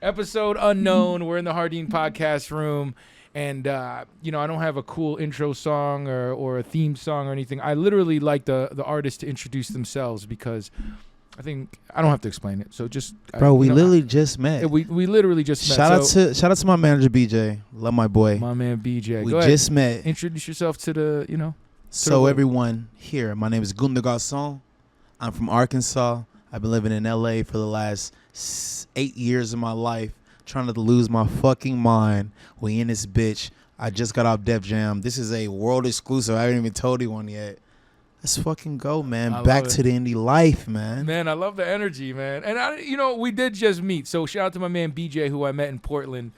Episode unknown. We're in the Jardín podcast room. And, I don't have a cool intro song or a theme song or anything. I literally like the artist to introduce themselves because I think I don't have to explain it. So just bro, we literally just met. We literally just met. Shout out to my manager BJ. Love my boy. My man BJ. We just met. Introduce yourself to the. So everyone here, my name is Goon Des Garcons. I'm from Arkansas. I've been living in LA for the last 8 years of my life, trying not to lose my fucking mind. We in this bitch. I just got off Def Jam. This is a world exclusive. I haven't even told anyone yet. Let's fucking go, man. Back to the indie life, man. Man, I love the energy, man. And we did just meet. So shout out to my man BJ, who I met in Portland.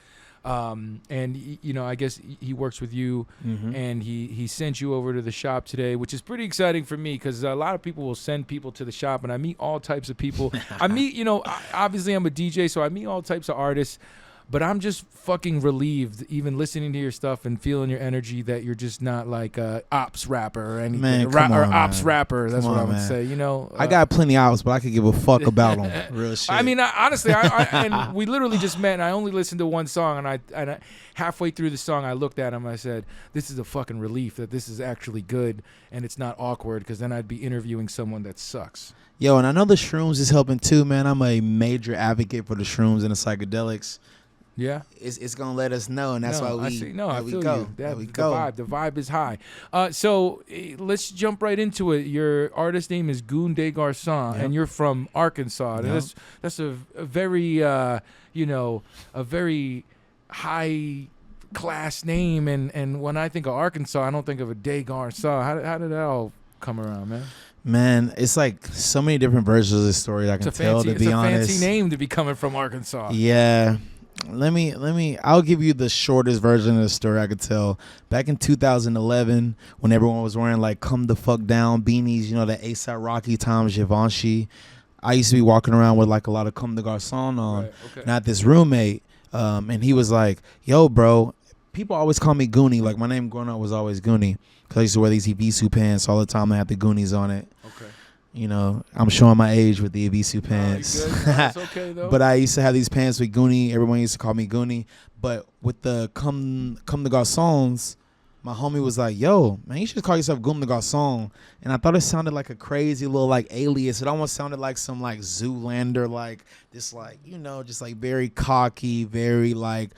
And I guess he works with you, and he sent you over to the shop today, which is pretty exciting for me because a lot of people will send people to the shop, and I meet all types of people. I meet, obviously I'm a DJ, so I meet all types of artists. But I'm just fucking relieved, even listening to your stuff and feeling your energy, that you're just not like a ops rapper or anything. Man, ops rapper. That's what I would say. I got plenty of ops, but I could give a fuck about them. Real shit. I mean, honestly, and we literally just met, and I only listened to one song, and I halfway through the song, I looked at him, and I said, "This is a fucking relief that this is actually good, and it's not awkward, because then I'd be interviewing someone that sucks." Yo, and I know the shrooms is helping too, man. I'm a major advocate for the shrooms and the psychedelics. Yeah, it's gonna let us know, and that's why we. I see. No, I feel go. you. There we the go. The vibe is high. So let's jump right into it. Your artist name is Goon Des Garcons, and you're from Arkansas. Yep. That's a very a very high class name. And when I think of Arkansas, I don't think of a Des Garcons. How did that all come around, man? Man, it's like so many different versions of the story I can tell. To be honest, it's a fancy name to be coming from Arkansas. Yeah. I'll give you the shortest version of the story I could tell. Back in 2011, when everyone was wearing like "Come the Fuck Down" beanies, the A$AP Rocky, Tom Givenchy, I used to be walking around with like a lot of "Comme des Garçons" on. Right, okay. Not this roommate, and he was like, "Yo, bro," people always call me Goonie. Like my name growing up was always Goonie because I used to wear these Ibisu pants all the time that had the Goonies on it. Okay. I'm showing my age with the Ibisu pants. That's okay though. But I used to have these pants with Goonie. Everyone used to call me Goonie. But with the Comme des Garçons, my homie was like, "Yo, man, you should call yourself Goon Des Garcons." And I thought it sounded like a crazy little like alias. It almost sounded like some like Zoolander, like this, like just like very cocky, very like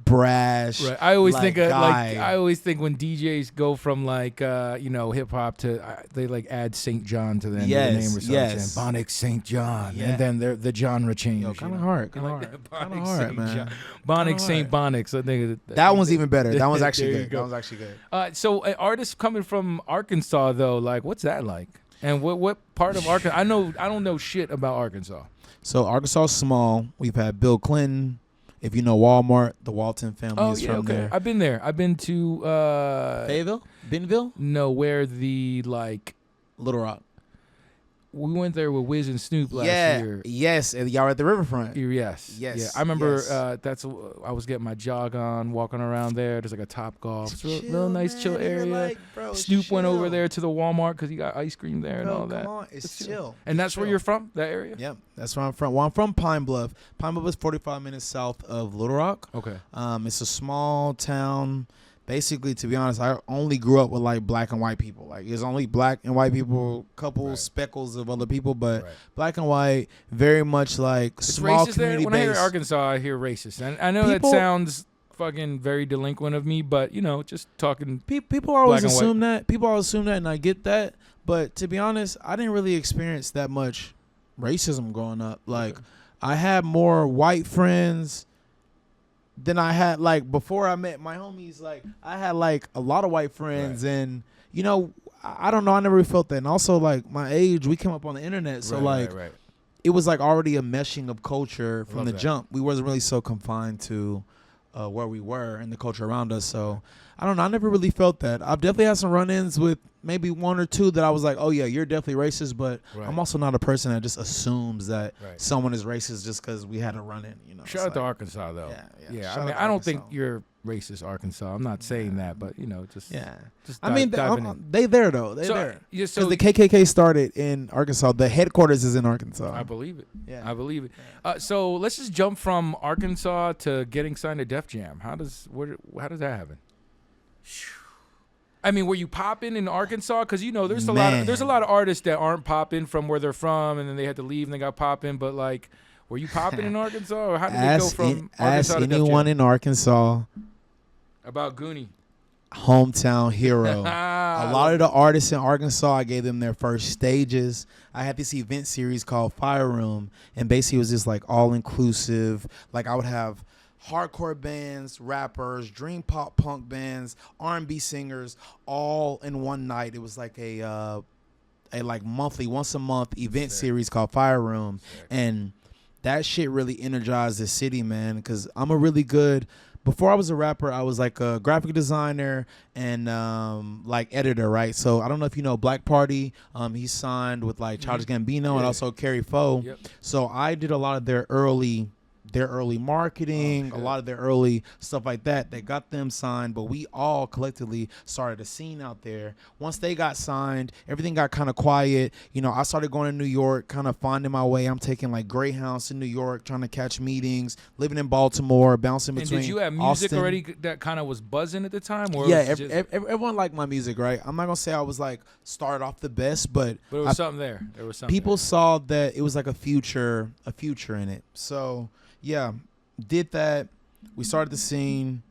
brash. Right. I always think guy. I always think when DJs go from like hip hop to they like add St. John to the end of the name or something. Yes. Bonics St. John, Yeah. and then the genre change. Yo, kind of hard, man. Bonics St. Bonics. I think that one's even better. That one's actually good. Go. That one's actually good. So an artist coming from Arkansas though, like what's that like? And what part of Arkansas? I don't know shit about Arkansas. So Arkansas is small. We've had Bill Clinton. If you know Walmart, the Walton family is from there. I've been there. I've been to Fayetteville? Bentonville? No, where the like Little Rock. We went there with Wiz and Snoop last year. Yes, and y'all were at the riverfront. Yes. Yeah. I remember I was getting my jog on, walking around there. There's like a Top Golf. It's a real nice, chill area. Like, bro, Snoop went over there to the Walmart because he got ice cream there and all that. Come on, it's chill. And that's where you're from, that area? Yep, that's where I'm from. Well, I'm from Pine Bluff. Pine Bluff is 45 minutes south of Little Rock. Okay. It's a small town. Basically, to be honest, I only grew up with like black and white people. Like there's only black and white people, couple speckles of other people, but black and white, very much like it's small racist community there. When I hear base. Arkansas, I hear racist. And I know that sounds fucking very delinquent of me, but just talking. People always assume that. People always assume that, and I get that. But to be honest, I didn't really experience that much racism growing up. Like I had more white friends than I had like before I met my homies. Like I had like a lot of white friends, and I don't know, I never really felt that. And also like my age, we came up on the internet, so it was like already a meshing of culture from the jump. We wasn't really so confined to where we were and the culture around us. So I don't know, I never really felt that. I've definitely had some run-ins with maybe one or two that I was like, oh yeah, you're definitely racist, but Right. I'm also not a person that just assumes that Right. someone is racist just because we had a run-in. Shout out to Arkansas though. Yeah. Yeah, Shout I mean, out to I don't think Arkansas. you're racist, Arkansas. I'm not saying that, but just Yeah. Just I mean, diving in. they there though. They So, there. yeah, Because so the KKK started in Arkansas. The headquarters is in Arkansas. I believe it. Yeah. I believe it. So let's just jump from Arkansas to getting signed to Def Jam. How does that happen? I mean, were you popping in Arkansas? Because there's a lot of artists that aren't popping from where they're from, and then they had to leave and they got popping. But like, were you popping in Arkansas, or how did they go from ask Arkansas to Def anyone Jam? in Arkansas, About Goonie. hometown hero. A lot of the artists in Arkansas, I gave them their first stages. I had this event series called Fire Room, and basically it was just like all inclusive. Like I would have hardcore bands, rappers, dream pop punk bands, R&B singers, all in one night. It was like a like monthly, once a month event series called Fire Room, and that shit really energized the city, man. Because I'm a really good. Before I was a rapper, I was like a graphic designer and like editor, right? So I don't know if you know Black Party. He signed with like Childish Gambino and also Carrie Foe. Yep. So I did a lot of their early marketing, a lot of their early stuff like that got them signed. But we all collectively started a scene out there. Once they got signed, everything got kind of quiet. I started going to New York, kind of finding my way. I'm taking like Greyhounds to New York, trying to catch meetings, living in Baltimore, bouncing between. And did you have music Austin. already that kind of was buzzing at the time? Or Yeah, was it just, everyone liked my music, right? I'm not gonna say I was like started off the best, but there was something there. There was something. people saw that it was like a future in it. So yeah, did that. We started the scene,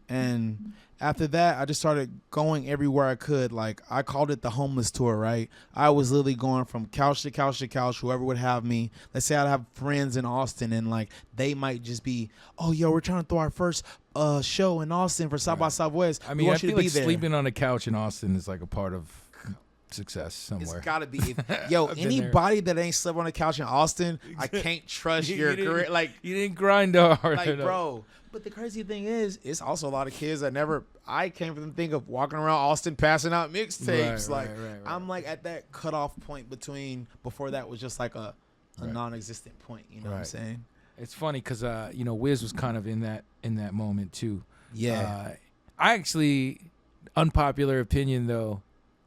and after that, I just started going everywhere I could. Like I called it the homeless tour, right? I was literally going from couch to couch to couch, whoever would have me. Let's say I'd have friends in Austin, and like they might just be, oh, yo, we're trying to throw our first show in Austin for South by Southwest. I We mean, I want you feel to be like there. sleeping on a couch in Austin is like a part of success somewhere. It's gotta be. Yo, I've been there. anybody that ain't slept on a couch in Austin, I can't trust You your didn't- career. Like, you didn't grind hard. like, enough. bro. But the crazy thing is, it's also a lot of kids that never. I can't even think of walking around Austin passing out mixtapes. Right, like, right. I'm like at that cutoff point between. Before that was just like a non-existent point. You know what I'm Right. saying? It's funny because Wiz was kind of in that moment too. Yeah. I actually, unpopular opinion though,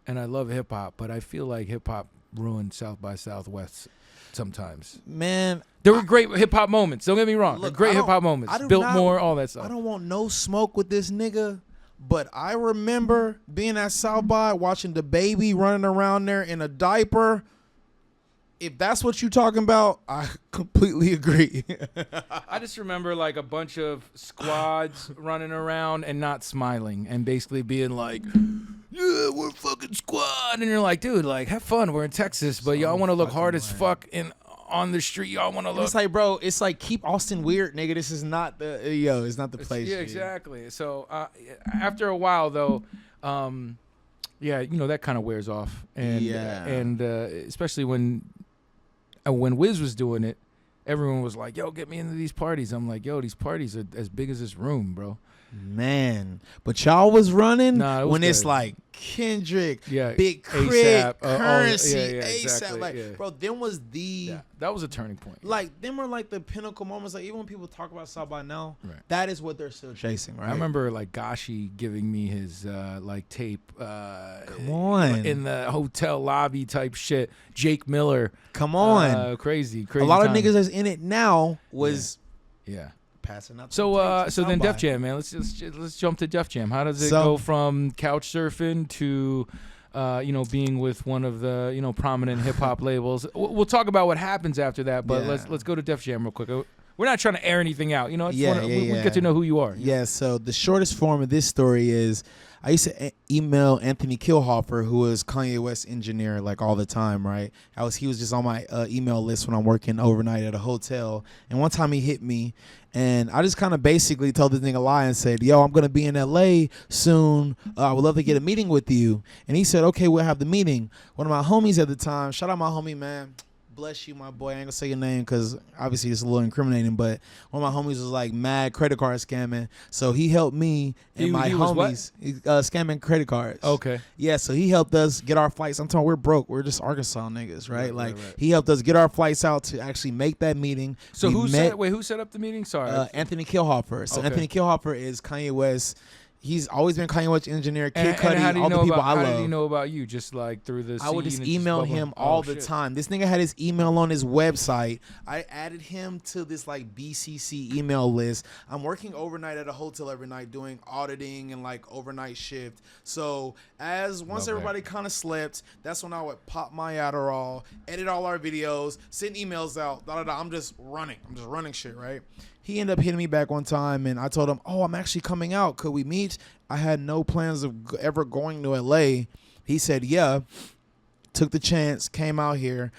and I love hip hop, but I feel like hip hop ruined South by Southwest sometimes. Man, There were great hip hop moments. Don't get me wrong. Look, Great I hip hop don't- moments. I do Built not- more, all that stuff. I don't want no smoke with this nigga. But I remember being at South by watching the baby running around there in a diaper. If that's what you talking about, I completely agree. I just remember like a bunch of squads running around and not smiling and basically being like, yeah, we're fucking squad. And you're like, dude, like, have fun. We're in Texas, but y'all want to look hard as fuck on the street. Y'all want to look. It's like, bro, it's like keep Austin weird, nigga. This is not the it's not the place. Yeah, G. exactly. So after a while, though, that kind of wears off. And, Yeah. and especially when Wiz was doing it, everyone was like, yo, get me into these parties. I'm like, yo, these parties are as big as this room, bro. Man, but y'all was running Nah, it was when it's good. like Kendrick, Yeah, Big Crit, A$AP, Currency, yeah, ASAP. exactly, Like, yeah. bro, them was the Yeah, that was a turning point. like them were like the pinnacle moments. Like even when people talk about South by now, Right. that is what they're still chasing, right? I remember like Gashi giving me his tape Come on. in the hotel lobby type shit. Jake Miller. Come on. Crazy. A lot time. of niggas that's in it now was Yeah. passing out. So them tapes so at then South Def by. Jam, man. Let's jump to Def Jam. How does it So- go from couch surfing to being with one of the prominent hip hop labels? We'll talk about what happens after that, but Yeah. let's go to Def Jam real quick. We're not trying to air anything out, I just Yeah, we yeah. get to know who you are. Yeah, so the shortest form of this story is I used to email Anthony Kilhofer, who was Kanye West's engineer, like all the time, right? He was just on my email list when I'm working overnight at a hotel. And one time he hit me, and I just kind of basically told this nigga a lie and said, yo, I'm going to be in LA soon. I would love to get a meeting with you. And he said, okay, we'll have the meeting. One of my homies at the time, shout out my homie, man. bless you, my boy. I ain't gonna say your name because obviously it's a little incriminating, but one of my homies was like mad credit card scamming. So he helped me and my homies scamming credit cards. Okay. Yeah, so he helped us get our flights. I'm talking we're broke. We're just Arkansas niggas, right? He helped us get our flights out to actually make that meeting. So who set up the meeting? Sorry. Anthony Kilhoffer. So Anthony Kilhoffer is Kanye West. He's always been Kanye West engineer, Kid Cudi, all the people I love. How did he know about you? Just like through the I would just email him all the time. This nigga had his email on his website. I added him to this like BCC email list. I'm working overnight at a hotel every night doing auditing and like overnight shift. So once everybody kind of slept, that's when I would pop my Adderall, edit all our videos, send emails out. I'm just running shit, right? He ended up hitting me back one time, and I told him, "Oh, I'm actually coming out. Could we meet?" I had no plans of ever going to LA. He said, "Yeah." Took the chance, came out here,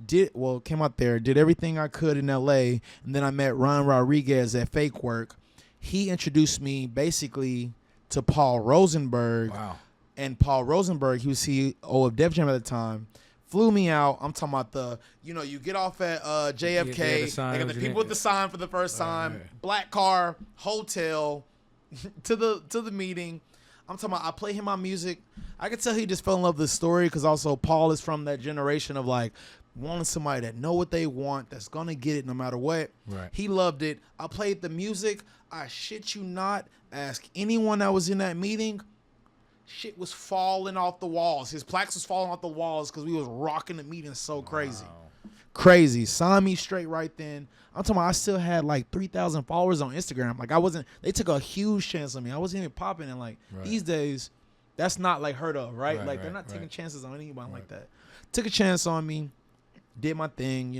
came out there, did everything I could in LA, and then I met Ron Rodriguez at Fake Work. He introduced me basically to Paul Rosenberg. Wow. And Paul Rosenberg, he was CEO of Def Jam at the time. Flew me out. I'm talking about you get off at JFK. They got the people with the sign for the first time. Right. Black car, hotel, to the meeting. I'm talking about I play him my music. I could tell he just fell in love with the story because also Paul is from that generation of like wanting somebody that know what they want, that's gonna get it no matter what. Right. He loved it. I played the music. I shit you not. Ask anyone that was in that meeting. Shit was falling off the walls. His plaques was falling off the walls because we was rocking the meeting so crazy. Wow. Crazy. Signed me straight right then. I'm talking about I still had like 3,000 followers on Instagram. Like they took a huge chance on me. I wasn't even popping. And like these days, that's not like heard of, right? They're not taking chances on anyone like that. Took a chance on me. Did my thing,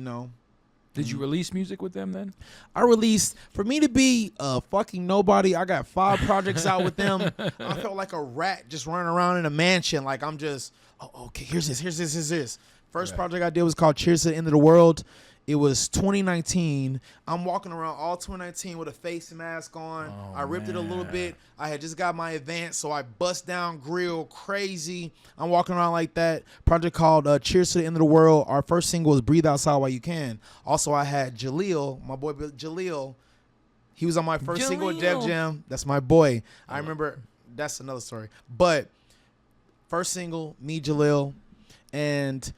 Did you release music with them then? I released, for me to be a fucking nobody, I got 5 projects out with them. I felt like a rat just running around in a mansion. Like I'm just, okay, here's this. First project I did was called Cheers to the End of the World. It was 2019. I'm walking around all 2019 with a face mask on. I ripped it a little bit. I had just got my advance, so I bust down grill crazy. I'm walking around like that. Project called Cheers to the End of the World. Our first single was Breathe Outside While You Can. Also, I had Jaleel, my boy Jaleel. He was on my first single with Def Jam. That's my boy. I remember, that's another story. But first single, me, Jaleel, and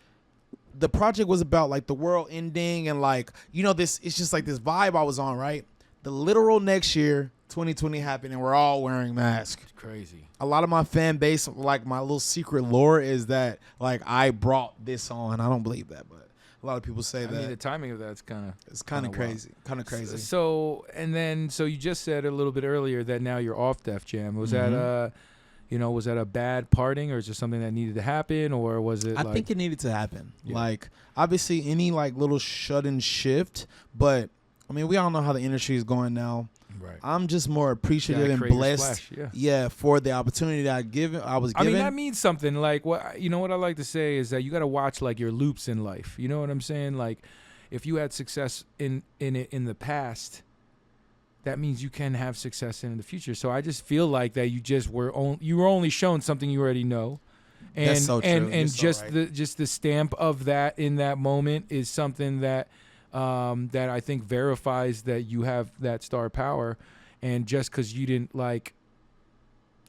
the project was about like the world ending and like, this, it's just like this vibe I was on, right? The literal next year, 2020 happened and we're all wearing masks. It's crazy. A lot of my fan base, like my little secret lore is that like I brought this on. I don't believe that, but a lot of people say that. I mean, the timing of that's kind of crazy. Kind of crazy. So you just said a little bit earlier that now you're off Def Jam. Was that was that a bad parting, or is it something that needed to happen, or was it? I think it needed to happen. Yeah. Like obviously any like little sudden shift, but I mean we all know how the industry is going now. Right. I'm just more appreciative and blessed. For the opportunity that I was given. I mean that means something. Like what I like to say is that you got to watch like your loops in life. You know what I'm saying? Like if you had success in the past, that means you can have success in the future. So I just feel like that you were only shown something you already know, and that's so true. and just the stamp of that in that moment is something that that I think verifies that you have that star power. And just because you didn't it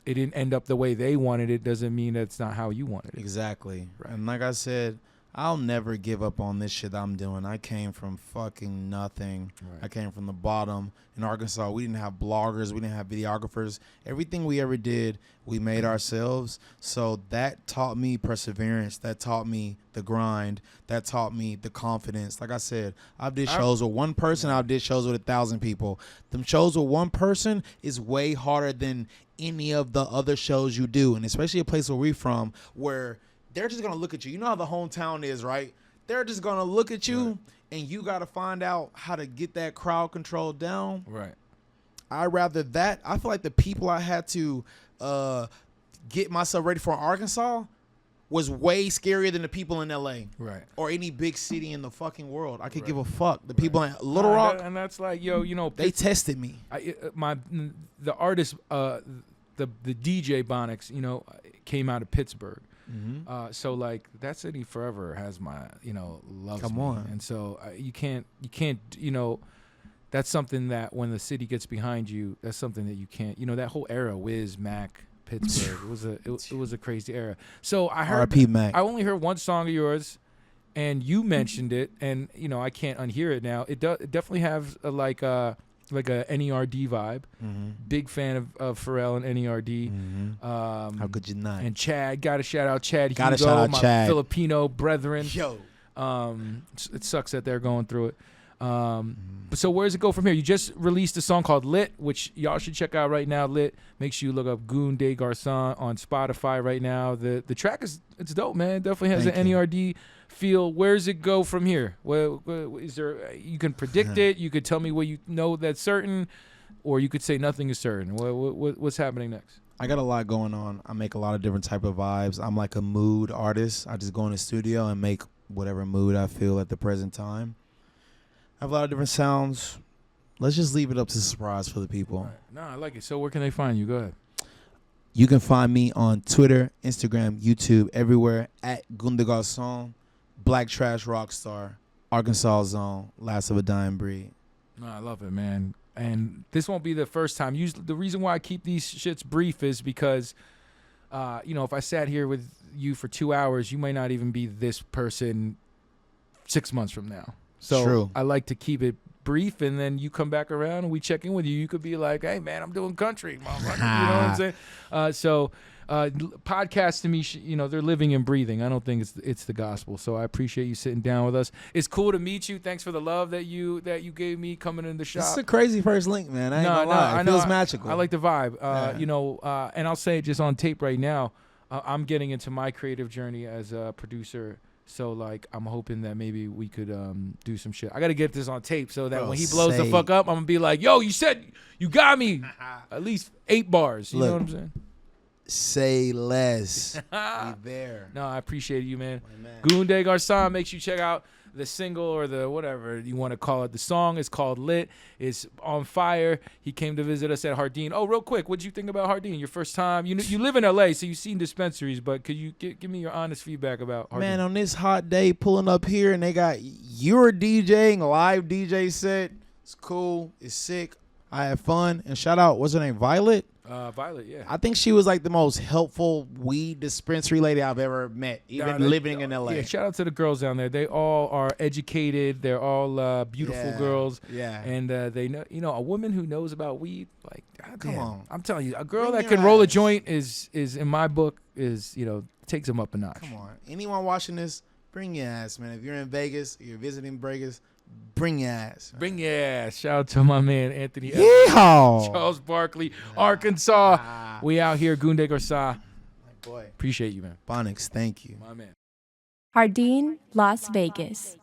didn't end up the way they wanted it doesn't mean that's not how you wanted it. Exactly. Right. And like I said, I'll never give up on this shit I'm doing. I came from fucking nothing. Right. I came from the bottom. In Arkansas, we didn't have bloggers. We didn't have videographers. Everything we ever did, we made ourselves. So that taught me perseverance. That taught me the grind. That taught me the confidence. Like I said, I've did shows with one person. I've did shows with 1,000 people. Them shows with one person is way harder than any of the other shows you do. And especially a place where we're from, where they're just going to look at you. You know how the hometown is, right? They're just going to look at you, right, and you got to find out how to get that crowd control down. Right. I feel like the people I had to get myself ready for in Arkansas was way scarier than the people in LA. Right. Or any big city in the fucking world. I could give a fuck. The people in Little Rock. And that's like, they tested me. The artist, the DJ Bonics, came out of Pittsburgh. So like that city forever has my, loves Come me. on. And so you can't, that's something that when the city gets behind you, that's something that you can't, that whole era, Wiz, Mac, Pittsburgh, it was a crazy era. So I heard, R.I.P. Mac. I only heard one song of yours, and you mentioned it, and I can't unhear it now. It definitely has like a NERD vibe. Big fan of Pharrell and NERD. How could you not? And Chad, gotta shout out Chad. Gotta Hugo, shout out my Chad. Filipino brethren. Yo. It sucks that they're going through it. But so where does it go from here? You just released a song called Lit, which y'all should check out right now. Lit. Make sure you look up Goon Des Garcons on Spotify right now. The track it's dope, man. It definitely has an NERD feel. Where does it go from here? Well, is there? You can predict it. You could tell me what you know that's certain, or you could say nothing is certain. What's happening next? I got a lot going on. I make a lot of different type of vibes. I'm like a mood artist. I just go in the studio and make whatever mood I feel at the present time. I have a lot of different sounds. Let's just leave it up to surprise for the people. Right. No, I like it. So where can they find you? Go ahead. You can find me on Twitter, Instagram, YouTube, everywhere at Goon Des Garcons, Black Trash Rockstar, Arkansas Zone, Last of a Dying Breed. No, I love it, man. And this won't be the first time. Usually, the reason why I keep these shits brief is because, if I sat here with you for 2 hours, you might not even be this person 6 months from now. So True. I like to keep it brief, and then you come back around and we check in with you. You could be like, "Hey, man, I'm doing country, motherfucker." You know what I'm saying? Podcasts to me, they're living and breathing. I don't think it's the gospel. So I appreciate you sitting down with us. It's cool to meet you. Thanks for the love that you gave me coming in the shop. This is a crazy first link, man. I ain't gonna lie. It feels magical. I like the vibe. And I'll say it just on tape right now. I'm getting into my creative journey as a producer. So, like, I'm hoping that maybe we could do some shit. I got to get this on tape so that when he blows the fuck up, I'm going to be like, yo, you said you got me. At least 8 bars. You know what I'm saying? Say less. We there. No, I appreciate you, man. Goon Des Garcons. Make sure you check out the single or the whatever you want to call it. The song is called Lit. It's on fire. He came to visit us at Jardín. Oh, real quick, what'd you think about Jardín? Your first time? You live in LA, so you've seen dispensaries, but could you give me your honest feedback about Jardín? Man, on this hot day, pulling up here, and they got your DJing, live DJ set. It's cool. It's sick. I had fun. And shout out, what's her name? Violet? Violet, yeah. I think she was like the most helpful weed dispensary lady I've ever met, even living in LA. Yeah, shout out to the girls down there. They all are educated. They're all beautiful girls. Yeah. And they know, a woman who knows about weed, like, God Come damn, on. I'm telling you, a girl Bring that your can roll a ass. joint is in my book takes them up a notch. Come on. Anyone watching this, bring your ass, man. If you're in Vegas, you're visiting Vegas, bring your ass. Man. Bring your ass. Shout out to my man, Anthony Evans, Yeehaw! Charles Barkley, Arkansas. We out here, Goon Des Garcons. My boy. Appreciate you, man. Bonics, thank you. My man. Jardín, Las Vegas.